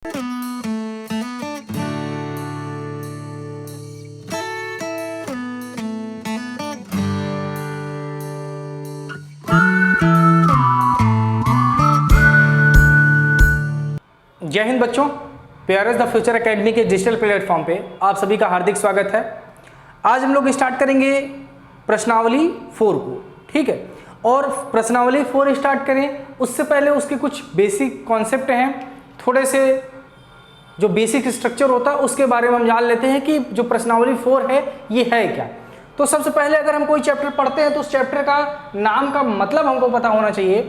जय हिंद बच्चों, pairs the future academy के डिजिटल प्लेटफॉर्म पे आप सभी का हार्दिक स्वागत है। आज हम लोग स्टार्ट करेंगे प्रश्नावली 4 को, ठीक है। और प्रश्नावली 4 स्टार्ट करें उससे पहले उसके कुछ बेसिक कॉन्सेप्ट हैं, थोड़े से जो बेसिक स्ट्रक्चर होता है उसके बारे में हम जान लेते हैं कि जो प्रश्नावली 4 है ये है क्या। तो सबसे पहले अगर हम कोई चैप्टर पढ़ते हैं तो उस चैप्टर का नाम का मतलब हमको पता होना चाहिए।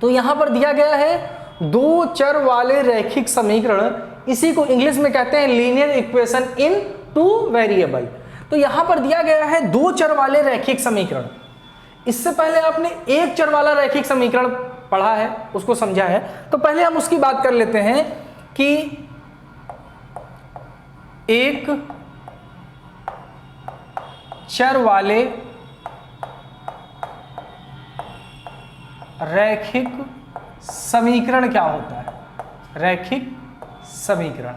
तो यहाँ पर दिया गया है दो चर वाले रैखिक समीकरण, इसी को इंग्लिश में कहते हैं linear equation in two variable. तो यहां पर दिया गया है दो चर वाले रैखिक समीकरण। इससे पहले आपने एक चर वाला रैखिक समीकरण पढ़ा है, उसको समझा है, तो पहले हम उसकी बात कर लेते हैं कि एक चर वाले रैखिक समीकरण क्या होता है। रैखिक समीकरण,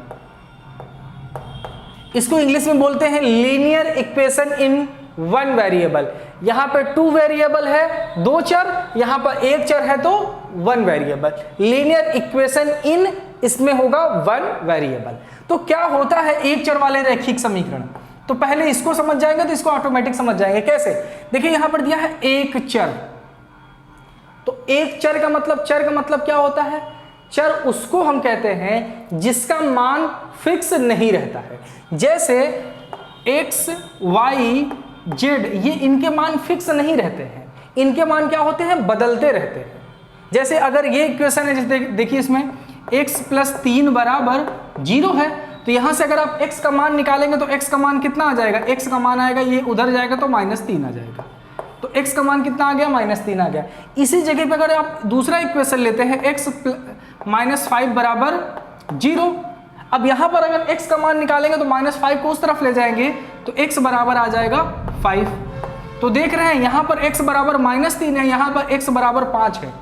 इसको इंग्लिश में बोलते हैं linear equation in one variable. यहां पे 2 वेरिएबल है, दो चर, यहां पर एक चर है तो 1 वेरिएबल। लीनियर इक्वेशन इन, इसमें होगा 1 वेरिएबल। तो क्या होता है एक चर वाले रैखिक समीकरण, तो पहले इसको समझ जाएंगे तो इसको ऑटोमेटिक समझ जाएंगे। कैसे, देखिए यहां पर दिया है एक चर, तो एक चर का मतलब क्या होता है। चर उसको हम कहते हैं जिसका मान फिक्स नहीं रहता है। जैसे x, y, z, ये इनके मान फिक्स नहीं रहते हैं, इनके मान क्या होते हैं, बदलते रहते हैं। जैसे अगर ये इक्वेशन है, जैसे देखिए इसमें x + 3 = 0 है, तो यहां से अगर आप x का मान निकालेंगे तो x का मान कितना आ जाएगा, x का मान आएगा, ये उधर जाएगा तो -3 आ जाएगा। तो x का मान कितना आ गया, -3 आ गया। इसी जगह पे अगर आप दूसरा इक्वेशन लेते हैं x - 5 = 0, अब यहाँ पर अगर x का मान निकालेंगे तो -5 को उस तरफ ले जाएंगे तो x बराबर आ जाएगा 5। तो देख रहे हैं यहाँ पर x बराबर -3 है, यहाँ पर x बराबर 5 है।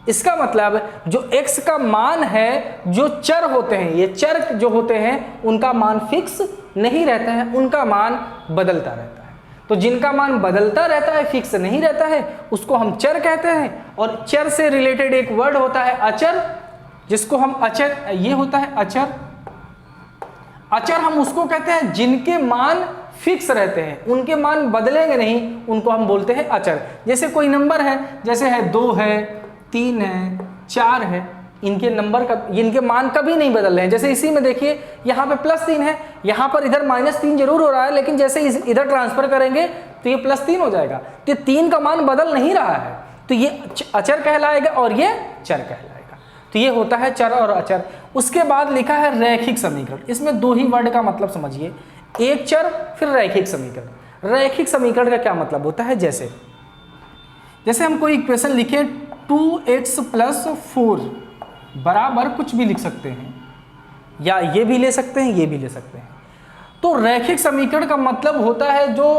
इसका मतलब जो x का मान है, जो चर होते हैं, ये चर जो होते हैं उनका मान फिक्स नहीं रहता है, उनका मान बदलता रहता है। तो जिनका मान बदलता रहता है, फिक्स नहीं रहता है, उसको हम चर कहते हैं। और चर से रिलेटेड एक वर्ड होता है अचर, जिसको हम अचर, ये होता है अचर। अचर हम उसको कहते हैं जिनके मान फिक्स रहते हैं, उनके मान बदलेंगे नहीं, उनको हम बोलते हैं अचर। जैसे कोई नंबर है, जैसे है 2 है, 3 है, 4 है, इनके नंबर का, इनके मान कभी नहीं बदल रहे हैं। जैसे इसी में देखिए यहाँ पे +3 है, यहाँ पर इधर -3 जरूर हो रहा है, लेकिन जैसे इधर ट्रांसफर करेंगे तो ये +3 हो जाएगा। तो ये 3 का मान बदल नहीं रहा है, तो ये अचर कहलाएगा और ये चर कहलाएगा। तो ये होता है चर और अचर। उसके बाद लिखा है रैखिक समीकरण। इसमें 2 ही वर्ड का मतलब समझिए, एक चर फिर रैखिक समीकरण। रैखिक समीकरण का क्या मतलब होता है, जैसे हम कोई इक्वेशन लिखें 2x + 4 बराबर कुछ भी लिख सकते हैं, या ये भी ले सकते हैं, ये भी ले सकते हैं। तो रैखिक समीकरण का मतलब होता है जो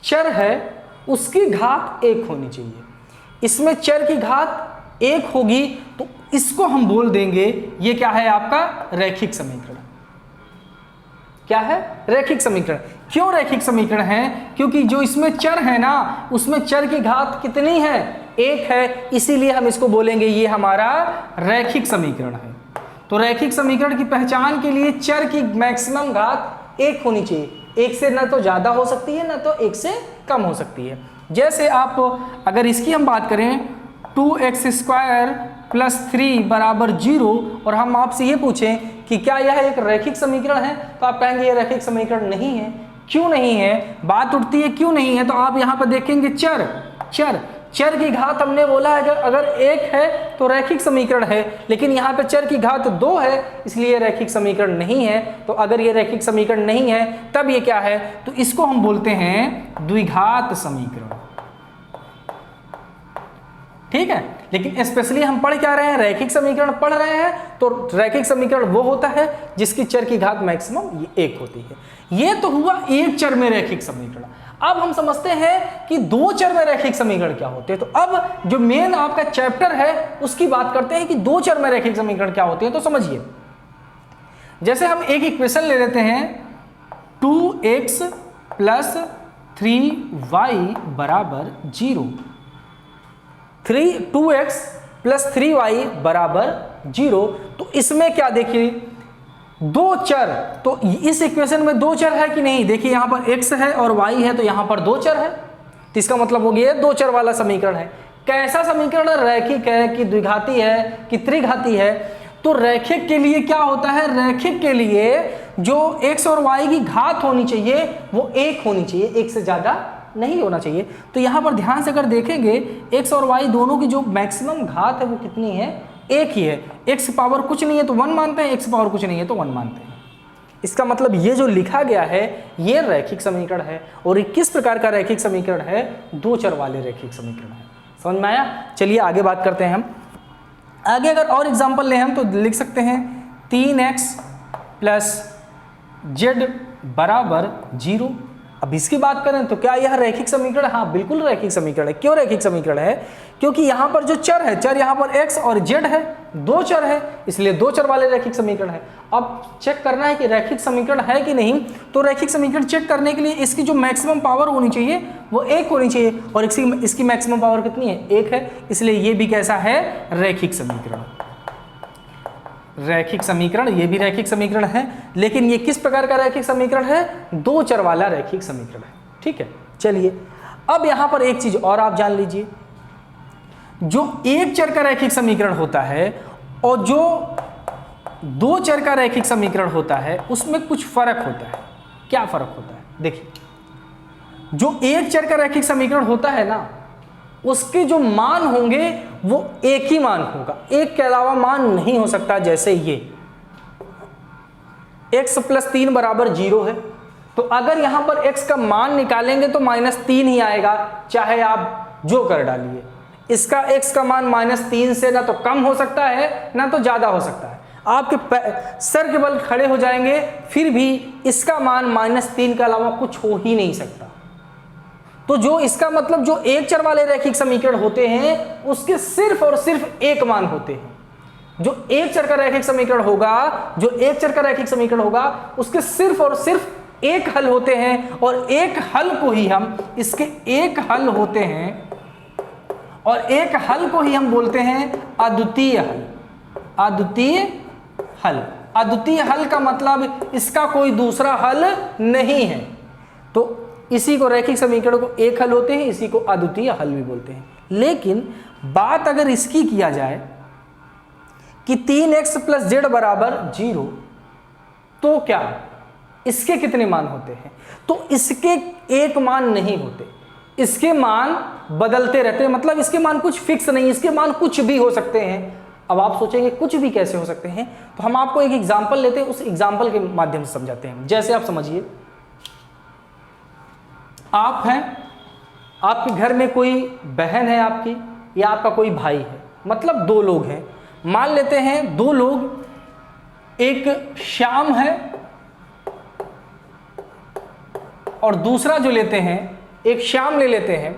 चर है उसकी घात 1 होनी चाहिए। इसमें चर की घात 1 होगी तो इसको हम बोल देंगे ये क्या है, आपका रैखिक समीकरण। क्या है, रैखिक समीकरण। क्यों रैखिक समीकरण है, क्योंकि जो इसमें चर है ना, उसमें चर की घात कितनी है, 1 है, इसीलिए हम इसको बोलेंगे ये हमारा रैखिक समीकरण है। तो रैखिक समीकरण की पहचान के लिए चर की मैक्सिमम घात 1 होनी चाहिए। 1 से ना तो ज्यादा हो सकती है, ना तो 1 से कम हो सकती है। जैसे आप अगर इसकी हम बात करें 2x² + 3 = 0, और हम आपसे ये पूछें कि क्या यह एक रैखिक समीकरण है, तो आप कहेंगे ये रैखिक समीकरण नहीं है। क्यों नहीं है, बात उठती है क्यों नहीं है, तो आप यहाँ पर देखेंगे चर की घात हमने बोला है कि अगर 1 है तो रैखिक समीकरण है, लेकिन यहाँ पे चर की घात 2 है, इसलिए रैखिक समीकरण नहीं है। तो अगर ये रैखिक समीकरण नहीं है तब ये क्या है, तो इसको हम बोलते हैं द्विघात समीकरण। ठीक है, लेकिन स्पेशली हम पढ़ क्या रहे हैं, रैखिक समीकरण पढ़ रहे हैं। तो रैखिक समीकरण वो होता है जिसकी चर की घात मैक्सिमम 1 होती है। ये तो हुआ एक चर में रैखिक समीकरण। अब हम समझते हैं कि दो चर में रैखिक समीकरण क्या होते हैं। तो अब जो मेन आपका चैप्टर है उसकी बात करते हैं कि दो चर में रैखिक समीकरण क्या होते हैं। तो समझिए, जैसे हम एक इक्वेशन ले लेते हैं 2x प्लस 3y बराबर 0, 2x प्लस 3y बराबर 0। तो इसमें क्या देखिए, दो चर, तो इस इक्वेशन में दो चर है कि नहीं, देखिए यहां पर x है और y है, तो यहां पर दो चर है, तो इसका मतलब हो गया दो चर वाला समीकरण है। कैसा समीकरण? रैखिक है कि द्विघाती है कि त्रिघाती है? तो रैखिक के लिए क्या होता है, रैखिक के लिए जो x और y की घात होनी चाहिए वो एक होनी चाहिए, एक से ज्यादा नहीं होना चाहिए। तो यहां पर ध्यान से अगर देखेंगे x और y दोनों की जो मैक्सिमम घात है वो कितनी है, एक ही है। x पावर कुछ नहीं है तो 1 मानते हैं, x पावर कुछ नहीं है तो 1 मानते हैं। इसका मतलब ये जो लिखा गया है ये रैखिक समीकरण है। और किस प्रकार का रैखिक समीकरण है? दो चर वाले रैखिक समीकरण है। समझ में आया? चलिए आगे बात करते हैं हम। आगे अगर और एग्जांपल लें हम तो लिख सकते हैं 3x प्लस z बराबर 0। अब इसकी बात करें तो क्या यह रैखिक समीकरण? हाँ बिल्कुल रैखिक समीकरण है। क्यों रैखिक समीकरण है? क्योंकि यहाँ पर जो चर है, चर यहाँ पर x और z है, दो चर है, इसलिए दो चर वाले रैखिक समीकरण है। अब चेक करना है कि रैखिक समीकरण है कि नहीं, तो रैखिक समीकरण चेक करने के लिए इसकी जो मैक्सिमम पावर होनी चाहिए वो एक होनी चाहिए, और इसकी मैक्सिमम पावर कितनी है? एक है, इसलिए ये भी कैसा है? रैखिक समीकरण। रैखिक समीकरण, ये भी रैखिक समीकरण है, लेकिन ये किस प्रकार का रैखिक समीकरण है? दो चर वाला रैखिक समीकरण है। ठीक है, चलिए अब यहां पर एक चीज और आप जान लीजिए, जो एक चर का रैखिक समीकरण होता है और जो दो चर का रैखिक समीकरण होता है उसमें कुछ फर्क होता है। क्या फर्क होता है? देखिए, जो एक चर का रैखिक समीकरण होता है ना, उसके जो मान होंगे वो एक ही मान होगा, एक के अलावा मान नहीं हो सकता। जैसे ये x प्लस 3 बराबर 0 है, तो अगर यहां पर x का मान निकालेंगे तो -3 ही आएगा, चाहे आप जो कर डालिए। इसका x का मान -3 से ना तो कम हो सकता है ना तो ज्यादा हो सकता है। आपके सर के बल खड़े हो जाएंगे, फिर भी इसका मान -3 के अलावा कुछ हो ही नहीं सकता। तो जो इसका मतलब जो एक चर वाले रैखिक समीकरण होते हैं उसके सिर्फ और सिर्फ एक मान होते हैं। जो एक चर का रैखिक समीकरण होगा, जो एक चर का रैखिक समीकरण होगा उसके सिर्फ और सिर्फ एक हल होते हैं, और एक हल को ही हम, इसके एक हल होते हैं और एक हल को ही हम बोलते हैं अद्वितीय हल। अद्वितीय हल, अद्वितीय हल का मतलब इसका कोई दूसरा हल नहीं है। तो इसी को रैखिक समीकरण को एक हल होते हैं, इसी को अद्वितीय हल भी बोलते हैं। लेकिन बात अगर इसकी किया जाए कि 3x प्लस z बराबर 0, तो क्या इसके कितने मान होते हैं? तो इसके एक मान नहीं होते, इसके मान बदलते रहते हैं। मतलब इसके मान कुछ फिक्स नहीं, इसके मान कुछ भी हो सकते हैं। अब आप सोचेंगे कुछ भी कैसे हो सकते हैं, तो हम आपको एक एग्जाम्पल लेते हैं, उस एग्जाम्पल के माध्यम से समझाते हैं। जैसे आप समझिए, आप हैं, आपके घर में कोई बहन है आपकी, या आपका कोई भाई है, मतलब दो लोग हैं। मान लेते हैं दो लोग, एक श्याम है और दूसरा जो लेते हैं, एक श्याम ले लेते हैं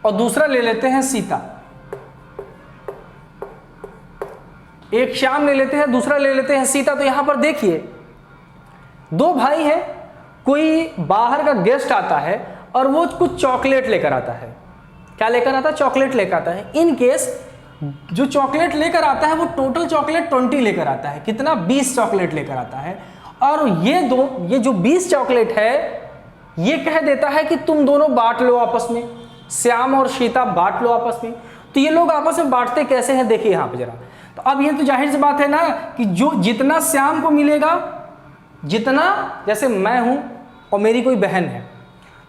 और दूसरा ले लेते हैं सीता। एक श्याम ले लेते हैं, दूसरा ले लेते हैं सीता। तो यहां पर देखिए, दो भाई हैं, कोई बाहर का गेस्ट आता है और वो कुछ चॉकलेट लेकर आता है। क्या लेकर आता है? चॉकलेट लेकर आता है। इन केस जो चॉकलेट लेकर आता है वो टोटल चॉकलेट 20 लेकर आता है। कितना? 20 चॉकलेट लेकर आता है। और ये जो 20 चॉकलेट है, ये कह देता है कि तुम दोनों बांट लो आपस में, श्याम और सीता बांट लो आपस में। तो ये लोग आपस में बांटते कैसे हैं, देखिए यहाँ पे जरा। तो अब ये तो जाहिर सी बात है ना कि जो जितना श्याम को मिलेगा, जितना, जैसे मैं हूं और मेरी कोई बहन है,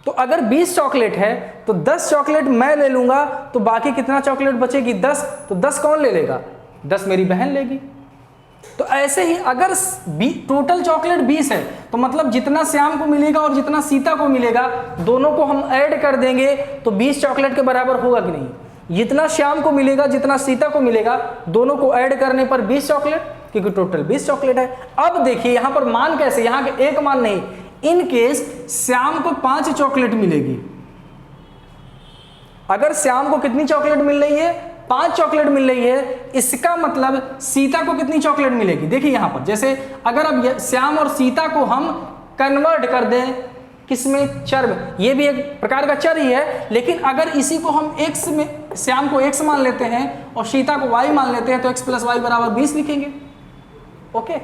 तो अगर 20 चॉकलेट है तो 10 चॉकलेट मैं ले लूंगा, तो बाकी कितना चॉकलेट बचेगी? 10। तो 10 कौन ले लेगा? 10 मेरी बहन लेगी। तो ऐसे ही अगर टोटल चॉकलेट 20 है, तो मतलब जितना श्याम को मिलेगा और जितना सीता को मिलेगा, दोनों को हम ऐड कर देंगे तो 20 चॉकलेट के बराबर होगा कि नहीं? जितना श्याम को मिलेगा, जितना सीता को मिलेगा, दोनों को ऐड करने पर 20 चॉकलेट, क्योंकि टोटल 20 चॉकलेट है। अब देखिए यहां पर मान कैसे, यहां के एक मान नहीं। इन केस श्याम को 5 चॉकलेट मिलेगी। अगर श्याम को कितनी चॉकलेट मिल रही है? 5 चॉकलेट मिल रही है, इसका मतलब सीता को कितनी चॉकलेट मिलेगी? देखिए यहां पर जैसे अगर अब श्याम और सीता को हम कन्वर्ट कर दें किसमें? चर में। ये भी एक प्रकार का चर ही है, लेकिन अगर इसी को हम x में, श्याम को x मान लेते हैं और सीता को y मान लेते हैं तो x + y = 20 लिखेंगे। ओके,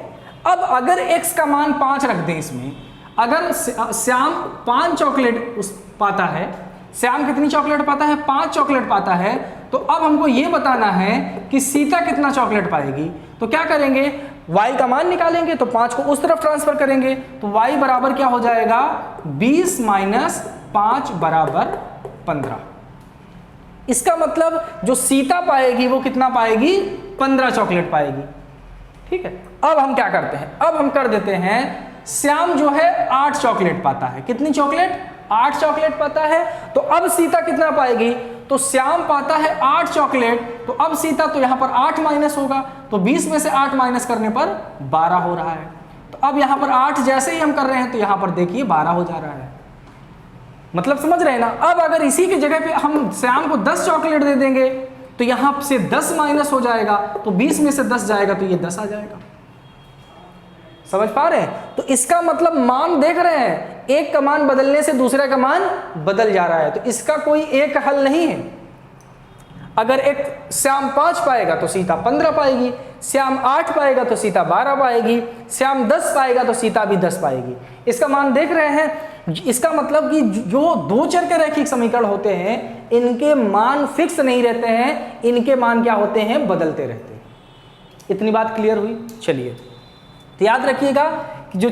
अब अगर x का मान 5 रख दें इसमें, अगर श्याम 5 चॉकलेट पाता है, श्याम कितनी चॉकलेट पाता है? 5 चॉकलेट पाता है, तो अब हमको ये बताना है कि सीता कितना चॉकलेट पाएगी। तो क्या करेंगे? y का मान निकालेंगे, तो 5 को उस तरफ ट्रांसफर करेंगे, तो y बराबर क्या हो जाएगा? 20 - 5 = 15। इसका मतलब जो सीता पाएगी वो कितना पाएगी? 15 चॉकलेट पाएगी। ठीक है, अब हम क्या करते हैं? अब हम कर देते हैं, श्याम जो है 8 चॉकलेट पाता है। कितनी चॉकलेट? 8 चॉकलेट पाता है। तो अब सीता कितना पाएगी? तो श्याम पाता है 8 चॉकलेट, तो अब सीता तो यहां पर 8 माइनस होगा, तो 20 में से 8 माइनस करने पर 12 हो रहा है। तो अब यहां पर 8 जैसे ही हम कर रहे हैं तो यहां पर देखिए 12 हो जा रहा है। मतलब समझ रहे हैं ना? अब अगर इसी की जगह पे हम श्याम को 10 चॉकलेट दे देंगे तो यहां से 10 माइनस हो जाएगा, तो 20 में से 10 जाएगा तो ये 10 आ जाएगा। समझ पा रहे हैं? तो इसका मतलब मान देख रहे हैं, एक का मान बदलने से दूसरे का मान बदल जा रहा है, तो इसका कोई एक हल नहीं है। अगर एक श्याम 5 पाएगा तो सीता 15 पाएगी, श्याम 8 पाएगा तो सीता 12 पाएगी, श्याम 10 पाएगा तो सीता भी 10 पाएगी। इसका मान देख रहे हैं? इसका मतलब कि जो दो चर के रैखिक समीकरण होते हैं इनके मान फिक्स नहीं रहते हैं, इनके मान क्या होते हैं? बदलते रहते हैं। इतनी बात क्लियर हुई? चलिए, तो याद रखिएगा कि जो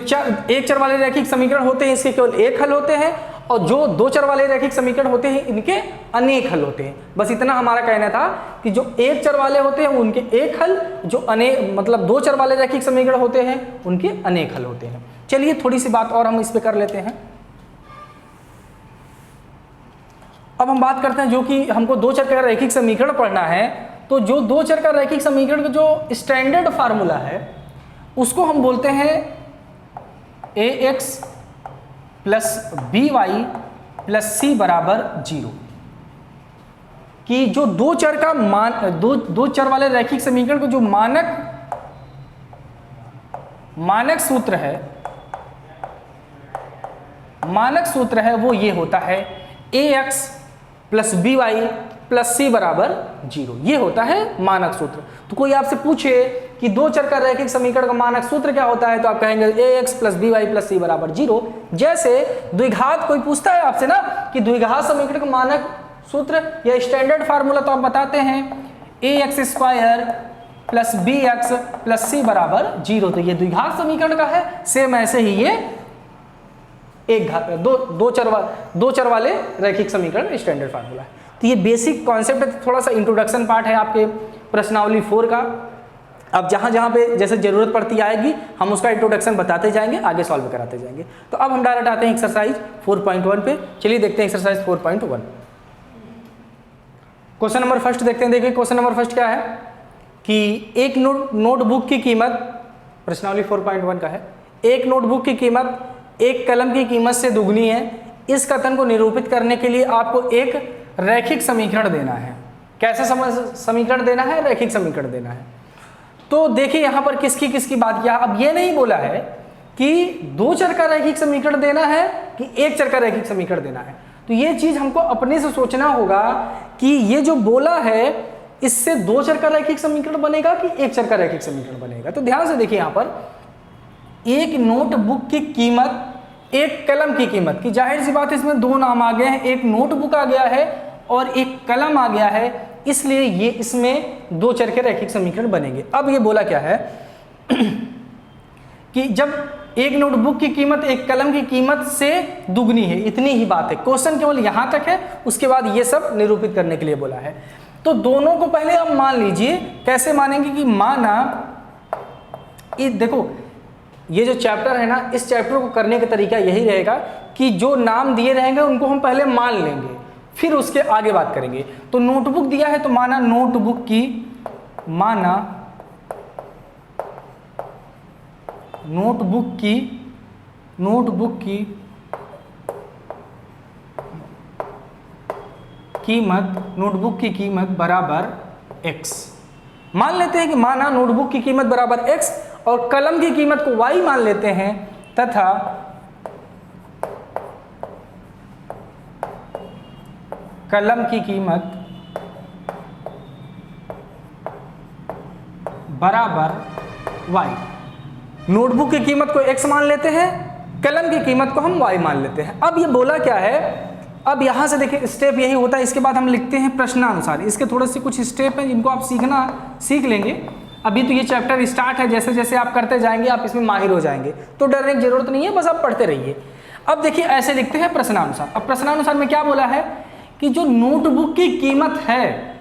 एक चर वाले रैखिक समीकरण होते हैं इसके केवल एक हल होते हैं, और जो दो चर वाले रैखिक समीकरण होते हैं इनके अनेक हल होते हैं। बस इतना हमारा कहना था कि जो एक चर वाले होते हैं उनके एक हल, जो अनेक मतलब दो चर वाले रैखिक समीकरण होते हैं उनके अनेक हल होते हैं। चलिए थोड़ी सी बात और हम इस पे कर लेते हैं। अब हम बात करते हैं जो कि हमको दो चर का रैखिक समीकरण पढ़ना है, तो जो दो चर का रैखिक समीकरण का जो स्टैंडर्ड फार्मूला है उसको हम बोलते हैं ax + by + c = 0। कि जो दो चर का मान दो चर वाले रैखिक समीकरण को जो मानक सूत्र है वो ये होता है ax + by + c = 0। ये होता है मानक सूत्र। तो कोई आपसे पूछे कि दो चर का रैखिक समीकरण का मानक सूत्र क्या होता है, तो आप कहेंगे ax + by + c = 0। जैसे द्विघात कोई पूछता है आपसे ना कि द्विघात समीकरण का मानक सूत्र या स्टैंडर्ड फार्मूला, तो आप बताते हैं ax² + bx + c = 0। तो ये द्विघात समीकरण का है। सेम ऐसे ही ये दो चर वाले रैखिक समीकरण स्टैंडर्ड फार्मूला है। तो ये बेसिक कॉन्सेप्ट है, थोड़ा सा इंट्रोडक्शन पार्ट है आपके प्रश्नावली 4 का। अब जहाँ पे जैसे जरूरत पड़ती आएगी हम उसका इंट्रोडक्शन बताते जाएंगे, आगे सॉल्व कराते जाएंगे। तो अब हम डायरेक्ट आते हैं एक्सरसाइज 4.1 पे। चलिए देखते हैं एक्सरसाइज 4.1। क्वेश्चन नंबर फर्स्ट देखते हैं। देखिए क्वेश्चन नंबर फर्स्ट क्या है कि एक नोटबुक की कीमत, प्रश्नावली 4.1 का है, एक नोटबुक की कीमत एक कलम की कीमत से दुगनी है। इस कथन को निरूपित करने के लिए आपको एक रैखिक समीकरण देना है। कैसे समीकरण देना है? रैखिक समीकरण देना है। तो देखिए यहां पर किसकी किसकी बात किया। अब ये नहीं बोला है कि दो चर का रैखिक समीकरण देना है कि एक चर का रैखिक समीकरण देना है। तो ये चीज हमको अपने से सोचना होगा कि ये जो बोला है इससे दो चर का रैखिक समीकरण बनेगा कि एक चर का रैखिक समीकरण बनेगा। तो ध्यान से देखिए यहां पर एक नोटबुक की कीमत एक कलम की कीमत की, जाहिर सी बात है इसमें दो नाम आ गए हैं, एक नोटबुक आ गया है और एक कलम आ गया है, इसलिए ये इसमें दो चर के रैखिक समीकरण बनेंगे। अब ये बोला क्या है कि जब एक नोटबुक की कीमत एक कलम की कीमत से दुगनी है, इतनी ही बात है। क्वेश्चन केवल यहां तक है, उसके बाद ये सब निरूपित करने के लिए बोला है। तो दोनों को पहले आप मान लीजिए। कैसे मानेंगे कि माना, ये देखो ये जो चैप्टर है ना, इस चैप्टर को करने का तरीका यही रहेगा कि जो नाम दिए रहेंगे उनको हम पहले मान लेंगे, फिर उसके आगे बात करेंगे। तो नोटबुक दिया है तो माना नोटबुक की कीमत बराबर x। मान लेते हैं कि माना नोटबुक की कीमत बराबर x और कलम की कीमत को y मान लेते हैं तथा कलम की कीमत बराबर y। नोटबुक की कीमत को x मान लेते हैं, कलम की कीमत को हम y मान लेते हैं। अब ये बोला क्या है, अब यहां से देखिए स्टेप यही होता है। इसके बाद हम लिखते हैं प्रश्नानुसार। इसके थोड़े से कुछ स्टेप हैं जिनको आप सीख लेंगे। अभी तो ये चैप्टर स्टार्ट है, जैसे जैसे आप करते जाएंगे आप इसमें माहिर हो जाएंगे, तो डरने की जरूरत नहीं है, बस आप पढ़ते रहिए। अब देखिए ऐसे लिखते हैं प्रश्नानुसार। अब प्रश्नानुसार में क्या बोला है कि जो नोटबुक की कीमत है,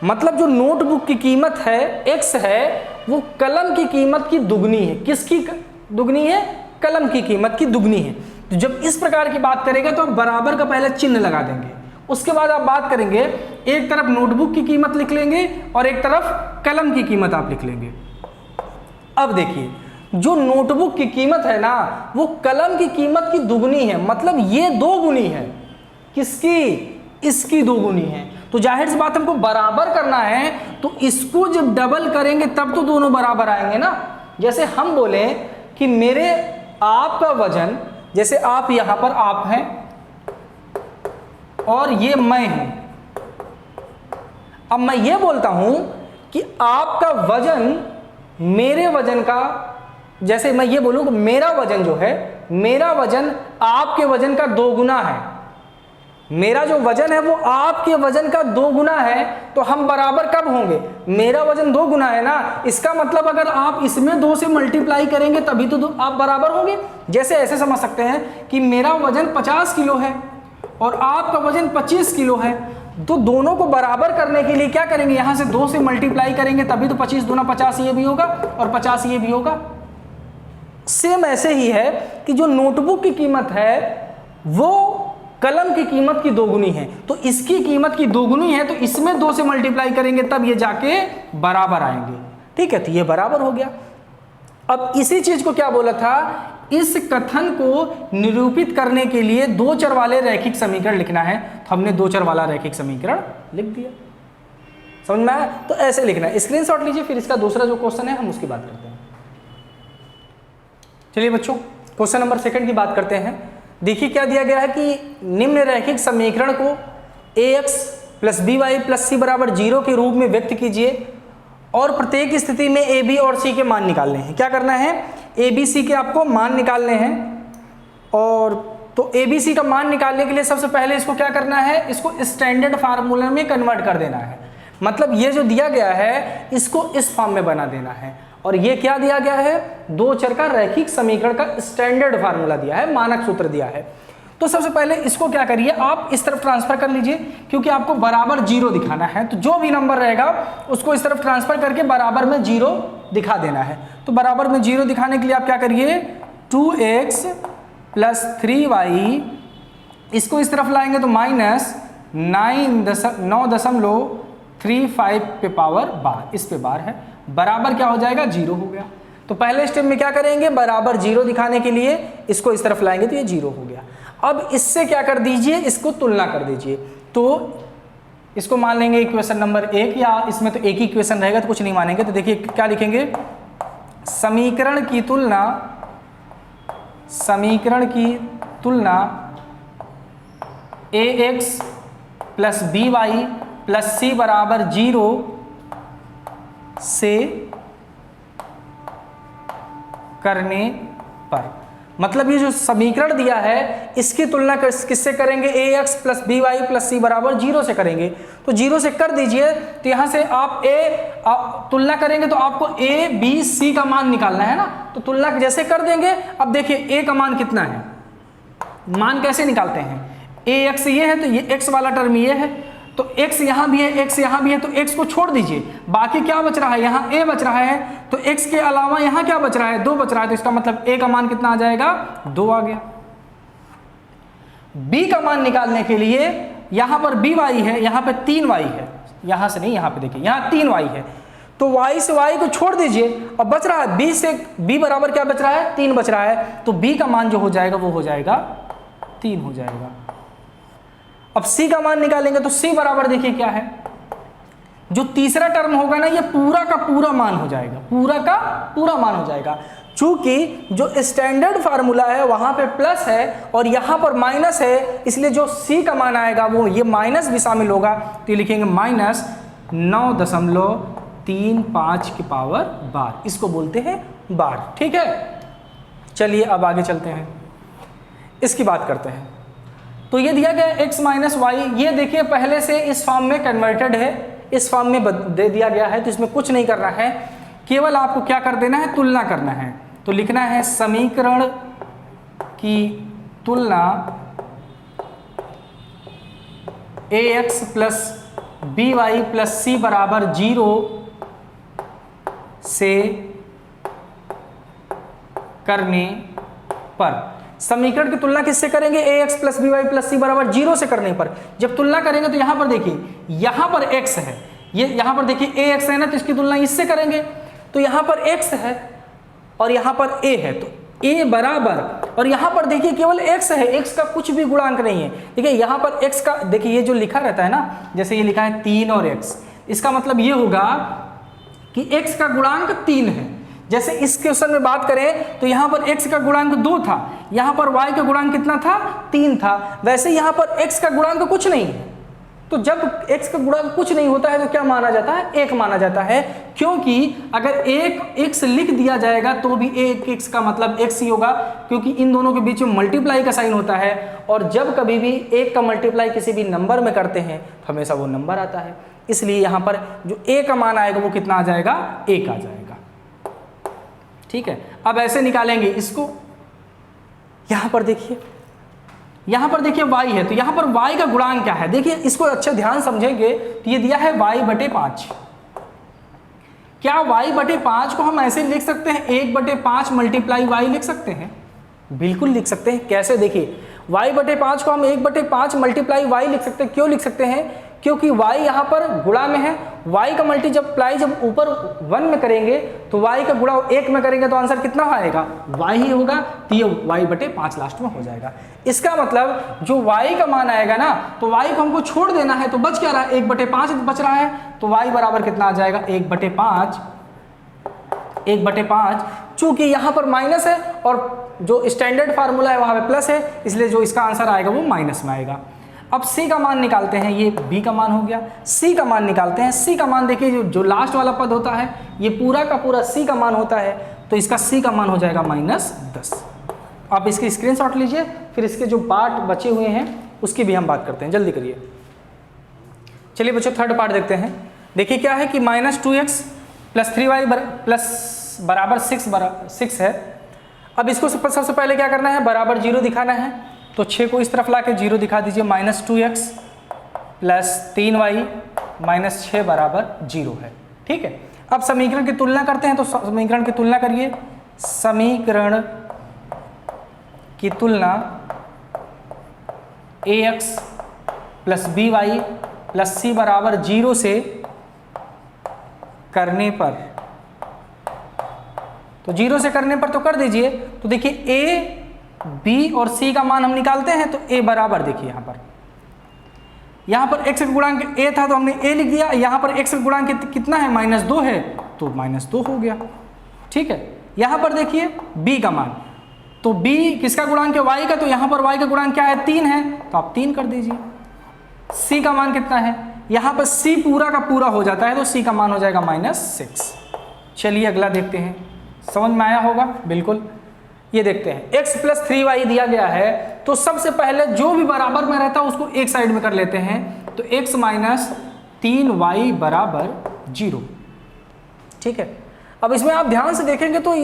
मतलब जो नोटबुक की कीमत है x है, वो कलम की कीमत की दुगनी है। किसकी दुगनी है? कलम की कीमत की दुगनी है। तो जब इस प्रकार की बात करेंगे तो आप बराबर का पहले चिन्ह लगा देंगे। उसके बाद आप बात करेंगे, एक तरफ नोटबुक की कीमत लिख लेंगे और एक तरफ कलम की कीमत आप लिख लेंगे। अब देखिए जो नोटबुक की कीमत है ना, वो कलम की कीमत की दुगनी है, मतलब ये दो गुनी है। किसकी? इसकी दो गुनी है। तो जाहिर सी बात हमको बराबर करना है, तो इसको जब डबल करेंगे तब तो दोनों बराबर आएंगे ना। जैसे हम बोले कि मेरे आपका वजन, जैसे आप यहां पर आप हैं और ये मैं हूं। अब मैं ये बोलता हूं कि आपका वजन मेरे वजन का, जैसे मैं ये बोलूं कि मेरा वजन जो है, मेरा वजन आपके वजन का 2 गुना है। मेरा जो वजन है वो आपके वजन का 2 गुना है, तो हम बराबर कब होंगे? मेरा वजन 2 गुना है ना, इसका मतलब अगर आप इसमें 2 से मल्टीप्लाई करेंगे तभी तो आप बराबर होंगे। जैसे ऐसे समझ सकते हैं कि मेरा वजन 50 किलो है और आपका वजन 25 किलो है, तो दोनों को बराबर करने के लिए क्या करेंगे? यहां से 2 से मल्टीप्लाई करेंगे तभी तो 25 दूना 50 ये भी होगा और 50 ये भी होगा। सेम ऐसे ही है कि जो नोटबुक की कीमत है वो कलम की कीमत की 2 गुनी है, तो इसकी कीमत की 2 गुनी है, तो इसमें 2 से मल्टीप्लाई करेंगे तब ये जाके बराबर आएंगे। ठीक है, तो ये बराबर हो गया। अब इसी चीज को क्या बोला था, इस कथन को निरूपित करने के लिए 2 चर वाले रैखिक समीकरण लिखना है, तो हमने 2 चर वाला रैखिक समीकरण लिख दिया। समझ में आया? तो ऐसे लिखना है। स्क्रीनशॉट लीजिए, फिर इसका दूसरा जो क्वेश्चन है हम उसकी बात करते हैं। चलिए बच्चों, क्वेश्चन नंबर 2 की बात करते हैं। देखिए क्या दिया गया है कि निम्न रैखिक समीकरण को ax + by + c बराबर 0 के रूप में व्यक्त कीजिए और प्रत्येक स्थिति में a, b और c के मान निकालने हैं। क्या करना है? a, b, c के आपको मान निकालने हैं। और तो a, b, c का मान निकालने के लिए सबसे पहले इसको क्या करना है? इसको स्टैंडर्ड फार्मूला में कन्वर्ट कर देना है। मतलब ये जो दिया गया है इसको इस फॉर्म में बना देना है। और ये क्या दिया गया है? 2 चर का रैखिक समीकरण का स्टैंडर्ड फार्मूला दिया है, मानक सूत्र दिया है। तो सबसे पहले इसको क्या करिए, आप इस तरफ ट्रांसफर कर लीजिए, क्योंकि आपको बराबर 0 दिखाना है। तो जो भी नंबर रहेगा उसको इस तरफ ट्रांसफर करके बराबर में 0 दिखा देना है। तो बराबर में 0 दिखाने के लिए आप क्या करिए, 2x + 3y, इसको इस तरफ लाएंगे तो -9.35 पे पावर बार, इस पे बार है, बराबर क्या हो जाएगा? 0 हो गया। तो पहले स्टेप में क्या करेंगे, बराबर 0 दिखाने के लिए इसको इस तरफ लाएंगे तो ये 0 हो गया। अब इससे क्या कर दीजिए, इसको तुलना कर दीजिए। तो इसको मान लेंगे इक्वेशन नंबर 1, या इसमें तो एक ही इक्वेशन रहेगा तो कुछ नहीं मानेंगे। तो देखिए क्या लिखेंगे, समीकरण की तुलना ax + by + c बराबर 0 से करने पर, मतलब ये जो समीकरण दिया है इसकी तुलना किससे करेंगे? ax + by + c बराबर 0 से करेंगे। तो 0 से कर दीजिए। तो यहां से आप तुलना करेंगे तो आपको a, b, c का मान निकालना है ना। तो तुलना जैसे कर देंगे, अब देखिए a का मान कितना है, मान कैसे निकालते हैं, ax ये है तो ये x वाला टर्म ये है, तो x यहां भी है, x यहां भी है, तो x को छोड़ दीजिए, बाकी क्या बच रहा है, यहां a बच रहा है। तो x के अलावा यहां क्या बच रहा है, 2 बच रहा है। तो इसका मतलब a का मान कितना आ जाएगा, 2 आ गया। b का मान निकालने के लिए यहां पर by है, यहां पे 3y है, यहां से नहीं, यहां पे देखिए यहां 3y है, तो y से y को छोड़ दीजिए और बच रहा है b से, b बराबर क्या बच रहा है, 3 बच रहा है। तो b का मान जो हो जाएगा वो हो जाएगा 3 हो जाएगा। अब c का मान निकालेंगे तो c बराबर देखिए क्या है, जो तीसरा टर्म होगा ना ये पूरा का पूरा मान हो जाएगा, पूरा का पूरा मान हो जाएगा। चूंकि जो स्टैंडर्ड फार्मूला है वहां पे प्लस है और यहां पर माइनस है, इसलिए जो सी का मान आएगा वो ये माइनस भी शामिल होगा, तो ये लिखेंगे माइनस 9.35 की पावर बार, इसको बोलते हैं बार। ठीक है, चलिए अब आगे चलते हैं, इसकी बात करते हैं। तो ये दिया गया x माइनस वाई, ये देखिए पहले से इस फॉर्म में कन्वर्टेड है, इस फॉर्म में दे दिया गया है, तो इसमें कुछ नहीं करना है, केवल आपको क्या कर देना है, तुलना करना है। तो लिखना है समीकरण की तुलना ax plus B Y plus C बराबर 0 से करने पर। समीकरण की तुलना किससे करेंगे, ax plus B Y plus C बराबर 0 से करने पर। जब तुलना करेंगे तो यहां पर देखिए, यहां पर x है, ये यहां पर देखिए ax है ना, तो इसकी तुलना इससे करेंगे, तो यहां पर x है और यहां पर a है, तो a बराबर, और यहां पर देखिए केवल x है, x का कुछ भी गुणांक नहीं है। देखिए यहां पर x का, देखिए ये जो लिखा रहता है ना, जैसे ये लिखा है 3 और x, इसका मतलब ये होगा कि x का गुणांक 3 है। जैसे इस क्वेश्चन में बात करें तो यहां पर x का गुणांक 2 था, यहां पर y का गुणांक कितना था, 3 था। वैसे यहां पर x का गुणांक कुछ नहीं है, तो जब x का गुणांक कुछ नहीं होता है तो क्या माना जाता है, 1 माना जाता है। क्योंकि अगर एक x लिख दिया जाएगा तो भी एक x का मतलब x ही होगा, क्योंकि इन दोनों के बीच में मल्टीप्लाई का साइन होता है, और जब कभी भी 1 का मल्टीप्लाई किसी भी नंबर में करते हैं तो हमेशा वो नंबर आता है। इसलिए यहाँ पर जो a का मान आएगा वो कितना आ जाएगा, 1 आ जाएगा। ठीक है, अब ऐसे निकालेंगे इसको। यहाँ पर देखिए, यहाँ पर देखिए y है, तो यहाँ पर y का गुणांक क्या है, देखिए इसको अच्छे ध्यान समझेंगे तो ये दिया है y/5। क्या y/5 को हम ऐसे लिख सकते हैं, 1/5 मल्टीप्लाई y लिख सकते हैं, बिल्कुल लिख सकते हैं। कैसे, देखिए y/5 को हम 1/5 मल्टीप्लाई y लिख सकते हैं। क्यों लिख सकते हैं, क्योंकि y यहाँ पर गुणा में है, y का मल्टीप्लाई जब ऊपर 1 में करेंगे तो y का गुणा 1 में करेंगे तो आंसर कितना आएगा, y ही होगा, तो ये y/5 लास्ट में हो जाएगा। इसका मतलब जो y का मान आएगा ना, तो y को हमको छोड़ देना है, तो बच क्या रहा है, 1/5 बच रहा है, तो y बराबर कितना आ जाएगा, 1/5। चूंकि यहाँ पर माइनस है और जो स्टैंडर्ड फार्मूला है वहाँ पे प्लस है, इसलिए जो इसका आंसर आएगा वो माइनस में आएगा। अब c का मान निकालते हैं, ये b का मान हो गया, c का मान निकालते हैं। c का मान देखिए, जो लास्ट वाला पद होता है ये पूरा का पूरा c का मान होता है, तो इसका c का मान हो जाएगा -10। आप इसकी स्क्रीनशॉट लीजिए, फिर इसके जो पार्ट बचे हुए हैं उसकी भी हम बात करते हैं, जल्दी करिए। चलिए बच्चों थर्ड पार्ट देखते हैं। देखिए क्या है कि -2x प्लस 3y प्लस बराबर 6 है। अब इसको सबसे पहले क्या करना है, बराबर 0 दिखाना है, तो 6 को इस तरफ ला के 0 दिखा दीजिए। -2x प्लस 3y माइनस 6 बराबर 0 है। ठीक है, अब समीकरण की तुलना करते हैं, तो समीकरण की तुलना करिए। समीकरण की तुलना ax plus by plus c बराबर 0 से करने पर, तो 0 से करने पर तो कर दीजिए। तो देखिए a b और c का मान हम निकालते हैं, तो a बराबर, देखिए यहाँ पर x का गुणांक a था तो हमने a लिख दिया, यहाँ पर x का गुणांक कितना है, -2 है, तो -2 हो गया। ठीक है, यहाँ पर देखिए b का मान, तो b किसका गुणांक है, y का, तो यहाँ पर y का गुणांक क्या है, 3 है, तो आप 3 कर दीजिए। c का मान कितना है, यहाँ पर c पूरा का पूरा हो जाता है, तो c का मान हो जाएगा -6। चलिए अगला देखते हैं, समझ में आया होगा, बिल्कुल। ये देखते हैं, x प्लस 3y दिया गया है, तो सबसे पहले जो भी बराबर में रहता है उसको एक साइड में कर लेते हैं, तो x माइनस 3y बराबर 0। ठीक है, अब इसमें आप ध्यान से देखेंगे तो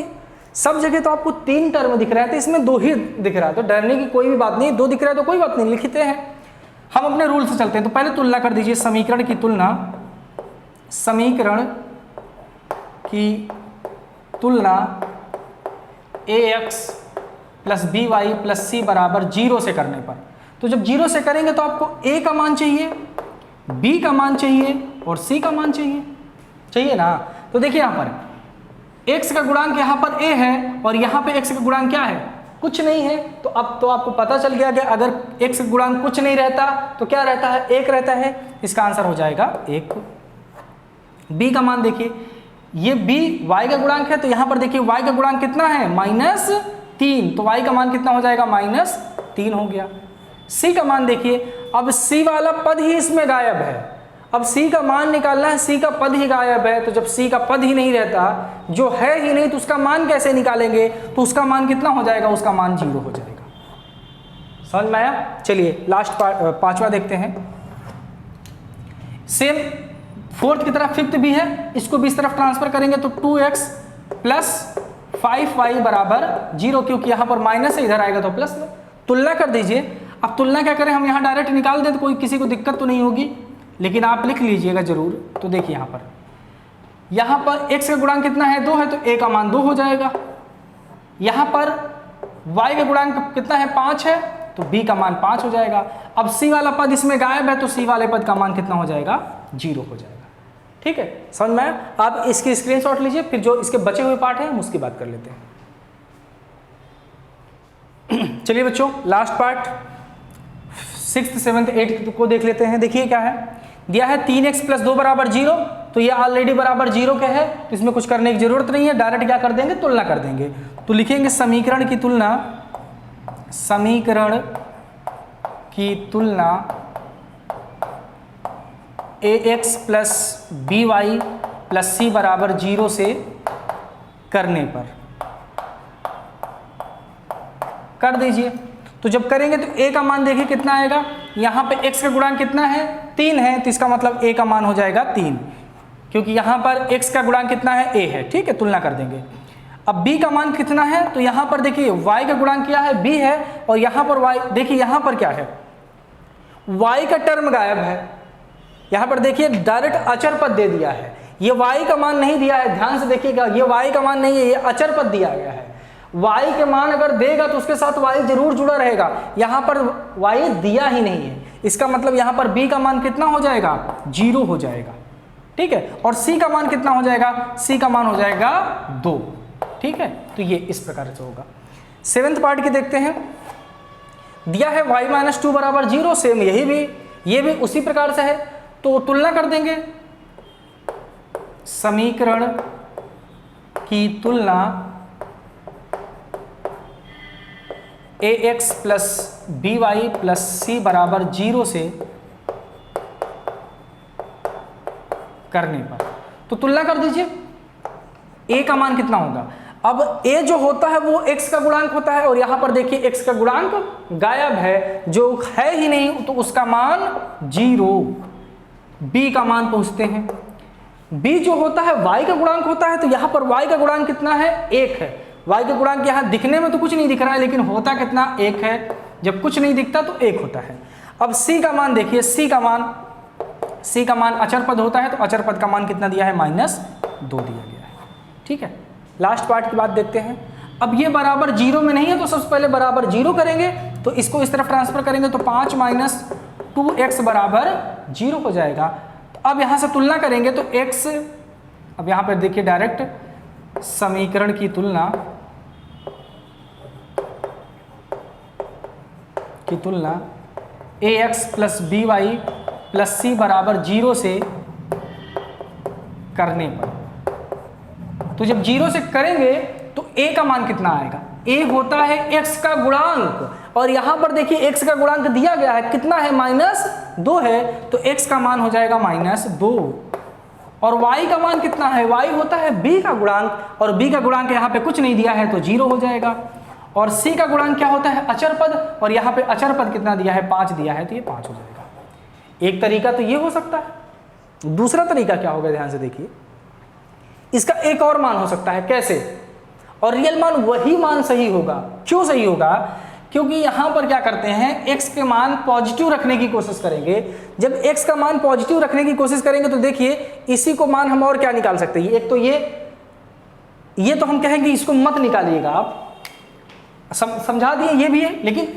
सब जगह तो आपको 3 टर्म दिख रहा है, तो इसमें 2 ही दिख रहा है, तो डरने की कोई भी बात नहीं, 2 दिख रहा है तो कोई बात नहीं, लिखते हैं। हम अपने रूल से चलते हैं, तो पहले तुलना कर दीजिए। समीकरण की तुलना, समीकरण की तुलना ax plus by plus c बराबर 0 से करने पर, तो जब 0 से करेंगे तो आपको a का मान चाहिए, b का मान चाहिए और c का मान चाहिए ना। तो देखिए यहाँ पर x का गुणांक यहाँ पर a है और यहाँ पे x का गुणांक क्या है, कुछ नहीं है। तो अब तो आपको पता चल गया कि अगर x का गुणांक कुछ नहीं रहता तो क्या रहता है, 1 रहता है। इसका आंसर हो जाएगा 1। b का मान देखिए, ये b y का गुणांक है, तो यहाँ पर देखिए y का गुणांक कितना है -3, तो y का मान कितना हो जाएगा -3 हो गया। c का मान देखिए, अब c वाला पद ही इसमें गायब है, अब c का मान निकालना है, c का पद ही गायब है, तो जब c का पद ही नहीं रहता, जो है ही नहीं, तो उसका मान कैसे निकालेंगे, तो उसका मान कितना हो जाएगा, उसका मान 0 हो जाएगा। समझ में आया? चलिए लास्ट पांचवा देखते हैं। सेम फोर्थ की तरफ फिफ्थ भी है, इसको भी इस तरफ ट्रांसफर करेंगे तो 2x प्लस 5y बराबर 0, क्योंकि यहाँ पर माइनस है, इधर आएगा तो प्लस में। तुलना कर दीजिए। अब तुलना क्या करें, हम यहाँ डायरेक्ट निकाल दें तो कोई किसी को दिक्कत तो नहीं होगी, लेकिन आप लिख लीजिएगा जरूर। तो देखिए यहाँ पर x का गुणांक कितना है, 2 है, तो a का मान 2 हो जाएगा। यहाँ पर y का गुणांक कितना है, 5 है, तो b का मान 5 हो जाएगा। अब c वाला पद इसमें गायब है, तो c वाले पद का मान कितना हो जाएगा, 0 हो जाएगा। ठीक है, समझ में आया? आप इसकी स्क्रीनशॉट लीजिए, फिर जो इसके बचे हुए पार्ट हैं हम उसकी बात कर लेते हैं। चलिए बच्चों, last part 6th 7th 8th को देख लेते हैं। देखिए क्या है दिया है, 3x प्लस 2 बराबर 0, तो ये ऑलरेडी बराबर 0 के है, तो इसमें कुछ करने की जरूरत नहीं है, डायरेक्ट क्या कर देंगे, तुलना कर देंगे। तो लिखेंगे समीकरण की तुलना, समीकरण की तुलना ax plus by plus c बराबर 0 से करने पर कर दीजिए। तो जब करेंगे तो a का मान देखिए कितना आएगा, यहाँ पे x का गुणांक कितना है, 3 है, तो इसका मतलब a का मान हो जाएगा 3, क्योंकि यहाँ पर x का गुणांक कितना है, a है। ठीक है, तुलना कर देंगे। अब b का मान कितना है, तो यहाँ पर देखिए y का गुणांक क्या है, b है, और यहाँ पर y देखिए, यहाँ पर क्या है, y का टर्म गायब है। यहाँ पर देखिए डायरेक्ट अचर पद दे दिया है, ये y का मान नहीं दिया है, ध्यान से देखिएगा, ये y का मान नहीं है, ये अचर पद दिया गया है। y के मान अगर देगा तो उसके साथ y जरूर जुड़ा रहेगा, यहाँ पर y दिया ही नहीं है, इसका मतलब यहाँ पर b का मान कितना हो जाएगा, 0 हो जाएगा। ठीक है, और c का मान कितना हो जाएगा, c का मान हो जाएगा 2। ठीक है, तो ये इस प्रकार से होगा। 7th पार्ट की देखते हैं। दिया है y माइनस 2 बराबर 0, सेम ये भी उसी प्रकार से है, तो तुलना कर देंगे। समीकरण की तुलना ax plus by plus c बराबर 0 से करने पर, तो तुलना कर दीजिए। a का मान कितना होगा, अब a जो होता है वो x का गुणांक होता है, और यहां पर देखिए x का गुणांक गायब है, जो है ही नहीं, तो उसका मान 0। b का मान पूछते हैं। b जो होता है y का गुणांक होता है, तो यहां पर y का गुणांक कितना है, 1 है। y का गुणांक यहाँ दिखने में तो कुछ नहीं दिख रहा है, लेकिन होता कितना, 1 है। जब कुछ नहीं दिखता तो 1 होता है। अब c का मान देखिए, c का मान अचर पद होता है, तो अचर पद का मान कितना दिया है, -2 दिया गया है। ठीक है, लास्ट पार्ट की बात देखते हैं। अब ये बराबर 0 में नहीं है, तो सबसे पहले बराबर 0 करेंगे, तो इसको इस तरफ ट्रांसफर करेंगे, तो 5 माइनस 2x बराबर 0 हो जाएगा। तो अब यहाँ से तुलना करेंगे तो x, अब यहाँ पर देखिए डायरेक्ट समीकरण की तुलना ax plus by plus c बराबर 0 से करने पर, तो जब 0 से करेंगे तो a का मान कितना आएगा, a होता है x का गुणांक, और यहां पर देखिए x का गुणांक दिया गया है, कितना है, -2 है, तो x का मान हो जाएगा -2। और y का मान कितना है, y होता है b का गुणांक, और b का गुणांक यहाँ पे कुछ नहीं दिया है, तो 0 हो जाएगा। और c का गुणांक क्या होता है, अचर पद, और यहाँ पे अचर पद कितना दिया है, 5 दिया है, तो ये 5 हो जाएगा। एक तरीका तो ये हो सकता है। दूसरा तरीका क्या होगा, ध्यान से देखिए, इसका एक और मान हो सकता है, कैसे, और रियल मान वही मान सही होगा। क्यों सही होगा, क्योंकि यहां पर क्या करते हैं, x के मान पॉजिटिव रखने की कोशिश करेंगे। जब x का मान पॉजिटिव रखने की कोशिश करेंगे तो देखिए इसी को मान हम और क्या निकाल सकते हैं, एक तो ये तो हम कहेंगे इसको मत निकालिएगा, आप समझा दिए, ये भी है, लेकिन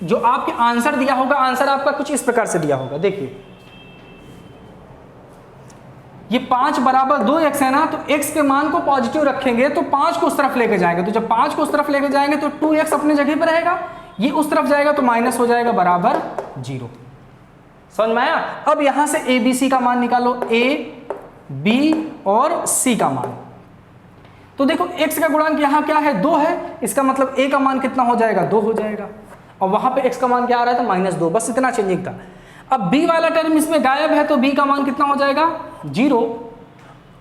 जो आपके आंसर दिया होगा, आंसर आपका कुछ इस प्रकार से दिया होगा। देखिए ये 5 बराबर 2x है ना, तो x के मान को पॉजिटिव रखेंगे तो 5 को उस तरफ लेके जाएंगे, तो जब 5 को उस तरफ लेके जाएंगे तो 2x अपने जगह पर रहेगा, ये उस तरफ जाएगा तो माइनस हो जाएगा, बराबर 0। समझ में आया। अब यहां से a b c का मान निकालो, a b और c का मान। तो देखो x का गुणांक यहाँ क्या है, 2 है, इसका मतलब a का मान कितना हो जाएगा, 2 हो जाएगा, और वहां पे x का मान क्या आ रहा था, -2, बस इतना चेंजिंग था। अब b वाला टर्म इसमें गायब है तो b का मान कितना हो जाएगा, 0,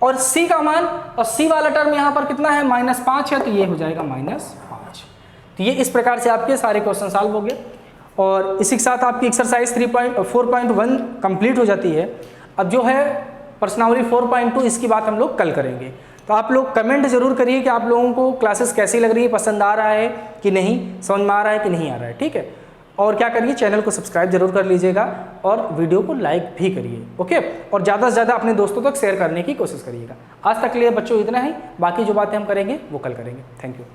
और c का मान, और c वाला टर्म यहाँ पर कितना है, -5 है, तो ये हो जाएगा -5। तो ये इस प्रकार से आपके सारे क्वेश्चन सॉल्व हो गए, और इसी के साथ आपकी एक्सरसाइज 4.1 कंप्लीट हो जाती है। अब जो है प्रश्नावली 4.2 इसकी बात हम लोग कल करेंगे। तो आप लोग कमेंट जरूर करिए कि आप लोगों को क्लासेस कैसी लग रही है, पसंद आ रहा है कि नहीं, समझ में आ रहा है कि नहीं आ रहा है, ठीक है। और क्या करिए, चैनल को सब्सक्राइब जरूर कर लीजिएगा और वीडियो को लाइक भी करिए, ओके। और ज़्यादा से ज़्यादा अपने दोस्तों तक शेयर करने की कोशिश करिएगा। आज तक के लिए बच्चों इतना ही, बाकी जो बातें हम करेंगे वो कल करेंगे। Thank you.